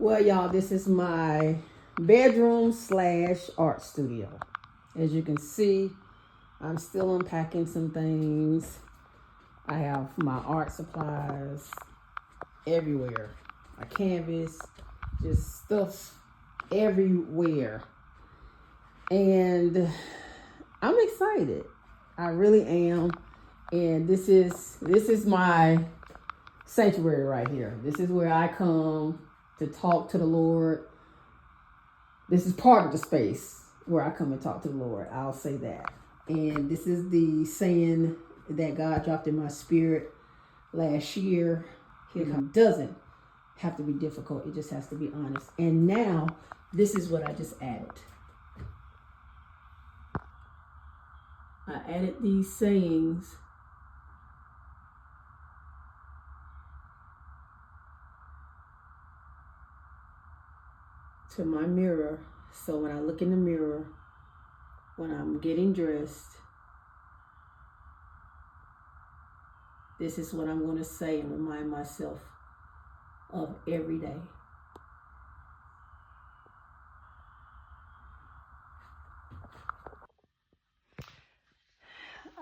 Well, y'all, this is my bedroom slash art studio. As you can see, I'm still unpacking some things. I have my art supplies everywhere. My canvas, just stuff everywhere. And I'm excited. I really am. And this is my sanctuary right here. This is where I come to talk to the Lord. This is part of the space where I come and talk to the Lord. I'll say that. And this is the saying that God dropped in my spirit last year. It doesn't have to be difficult. It just has to be honest. And now, this is what I just added. I added these sayings to my mirror. So when I look in the mirror, when I'm getting dressed, this is what I'm going to say and remind myself of every day.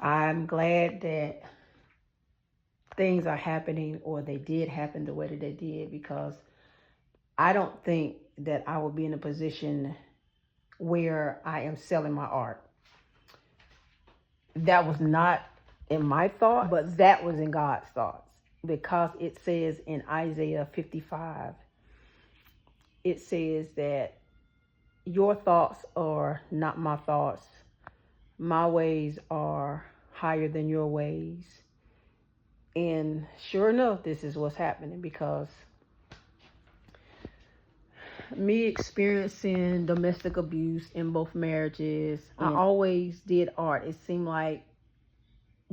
I'm glad that things are happening, or they did happen the way that they did, because I don't think that I will be in a position where I am selling my art. That was not in my thought, but that was in God's thoughts, because it says in Isaiah 55, it says that your thoughts are not my thoughts. My ways are higher than your ways. And sure enough, this is what's happening, because me experiencing domestic abuse in both marriages, I always did art. It seemed like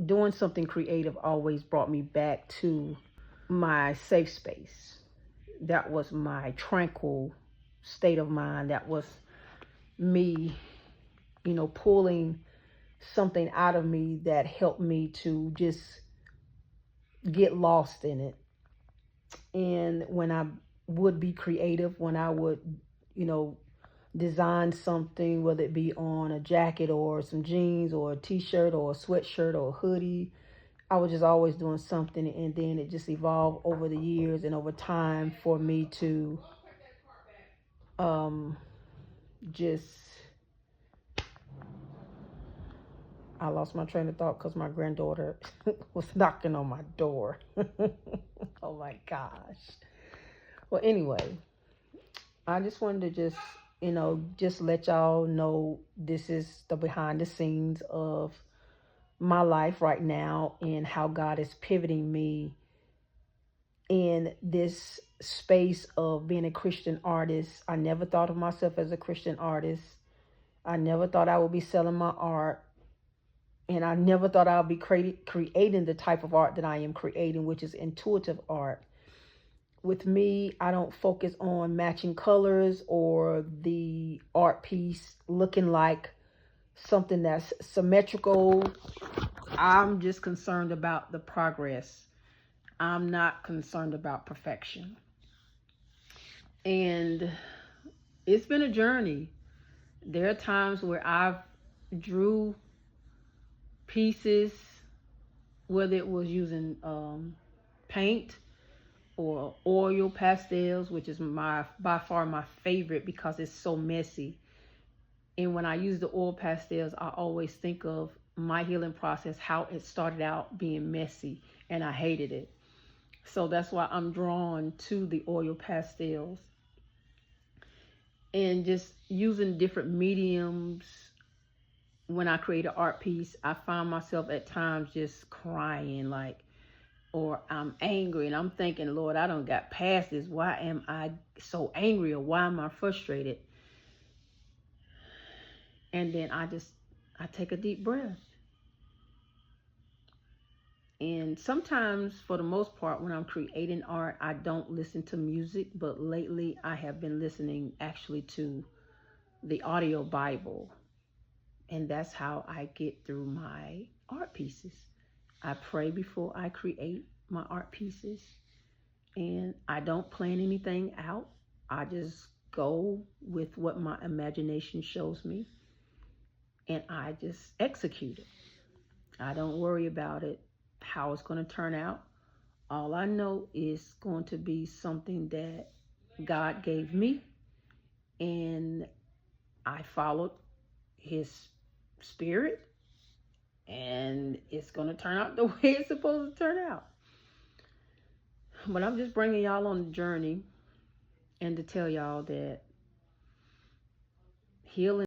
doing something creative always brought me back to my safe space. That was my tranquil state of mind. That was me, pulling something out of me that helped me to just get lost in it. And when I would be creative, when I would, design something, whether it be on a jacket or some jeans or a t-shirt or a sweatshirt or a hoodie, I was just always doing something. And then it just evolved over the years and over time for me to just, I lost my train of thought because my granddaughter was knocking on my door. Oh my gosh. Well, anyway, I just wanted to just let y'all know this is the behind the scenes of my life right now, and how God is pivoting me in this space of being a Christian artist. I never thought of myself as a Christian artist. I never thought I would be selling my art. And I never thought I would be creating the type of art that I am creating, which is intuitive art. With me, I don't focus on matching colors or the art piece looking like something that's symmetrical. I'm just concerned about the progress. I'm not concerned about perfection. And it's been a journey. There are times where I've drew pieces, whether it was using paint or oil pastels, which is by far my favorite because it's so messy. And when I use the oil pastels, I always think of my healing process, how it started out being messy and I hated it. So that's why I'm drawn to the oil pastels. And just using different mediums. When I create an art piece, I find myself at times just crying, or I'm angry and I'm thinking, Lord, I don't got past this. Why am I so angry, or why am I frustrated? And then I take a deep breath. And sometimes, for the most part, when I'm creating art, I don't listen to music. But lately, I have been listening actually to the audio Bible. And that's how I get through my art pieces. I pray before I create my art pieces. And I don't plan anything out. I just go with what my imagination shows me and I just execute it. I don't worry about it, how it's going to turn out. All I know is going to be something that God gave me, and I followed His spirit, and it's going to turn out the way it's supposed to turn out. But I'm just bringing y'all on the journey and to tell y'all that healing